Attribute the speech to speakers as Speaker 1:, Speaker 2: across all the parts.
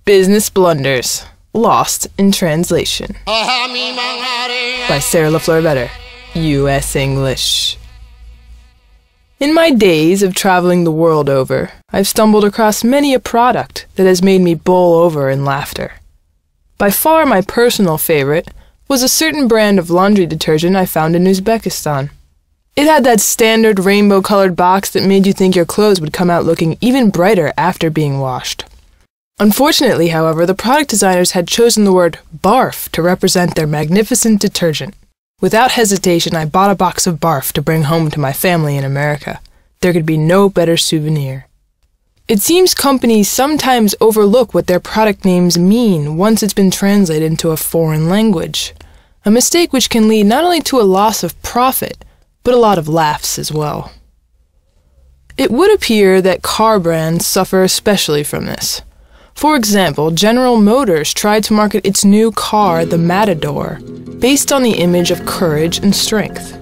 Speaker 1: Business Blunders, Lost in Translation by Sarah LaFleur Vetter, U.S. English. In my days of traveling the world over, I've stumbled across many a product that has made me bowl over in laughter. By far my personal favorite was a certain brand of laundry detergent I found in Uzbekistan. It had that standard rainbow-colored box that made you think your clothes would come out looking even brighter after being washed. Unfortunately, however, the product designers had chosen the word barf to represent their magnificent detergent. Without hesitation, I bought a box of barf to bring home to my family in America. There could be no better souvenir. It seems companies sometimes overlook what their product names mean once it's been translated into a foreign language, a mistake which can lead not only to a loss of profit, but a lot of laughs as well. It would appear that car brands suffer especially from this. For example, General Motors tried to market its new car, the Matador, based on the image of courage and strength.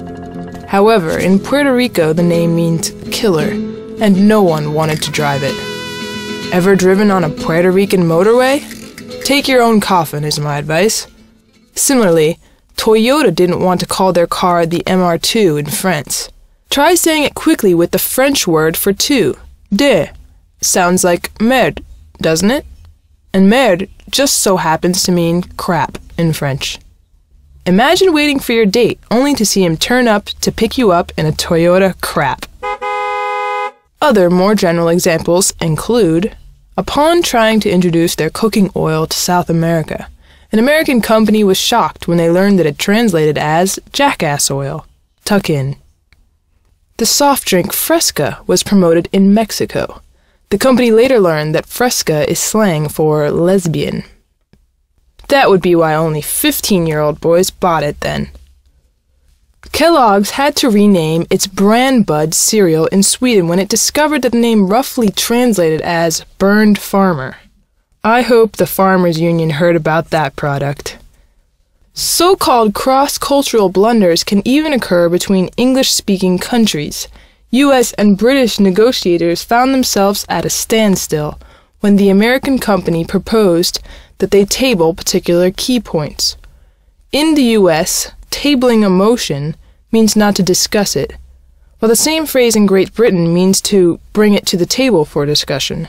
Speaker 1: However, in Puerto Rico, the name means killer, and no one wanted to drive it. Ever driven on a Puerto Rican motorway? Take your own coffin is my advice. Similarly, Toyota didn't want to call their car the MR2 in France. Try saying it quickly with the French word for two, deux. Sounds like merde, doesn't it? And merde just so happens to mean crap in French. Imagine waiting for your date only to see him turn up to pick you up in a Toyota crap. Other more general examples include, upon trying to introduce their cooking oil to South America, an American company was shocked when they learned that it translated as jackass oil. Tuck in. The soft drink Fresca was promoted in Mexico. The company later learned that Fresca is slang for lesbian. That would be why only 15-year-old boys bought it then. Kellogg's had to rename its Bran Bud cereal in Sweden when it discovered that the name roughly translated as burned farmer. I hope the Farmers Union heard about that product. So-called cross-cultural blunders can even occur between English-speaking countries. U.S. and British negotiators found themselves at a standstill when the American company proposed that they table particular key points. In the U.S., tabling a motion means not to discuss it, while the same phrase in Great Britain means to bring it to the table for discussion.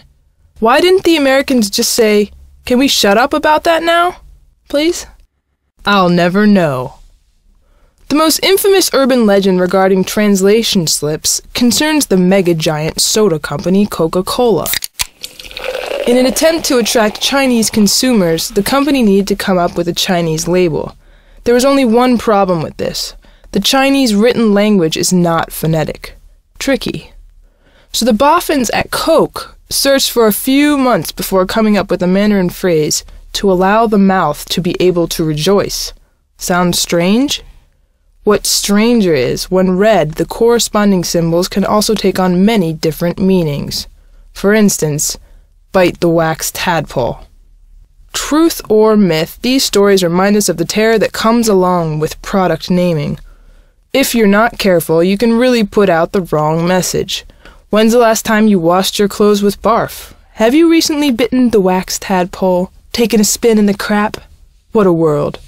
Speaker 1: Why didn't the Americans just say, "Can we shut up about that now, please?" I'll never know. The most infamous urban legend regarding translation slips concerns the mega-giant soda company Coca-Cola. In an attempt to attract Chinese consumers, the company needed to come up with a Chinese label. There was only one problem with this. The Chinese written language is not phonetic. Tricky. So the boffins at Coke searched for a few months before coming up with a Mandarin phrase to allow the mouth to be able to rejoice. Sounds strange? What's stranger is, when read, the corresponding symbols can also take on many different meanings. For instance, bite the wax tadpole. Truth or myth, these stories remind us of the terror that comes along with product naming. If you're not careful, you can really put out the wrong message. When's the last time you washed your clothes with barf? Have you recently bitten the wax tadpole? Taken a spin in the crap? What a world.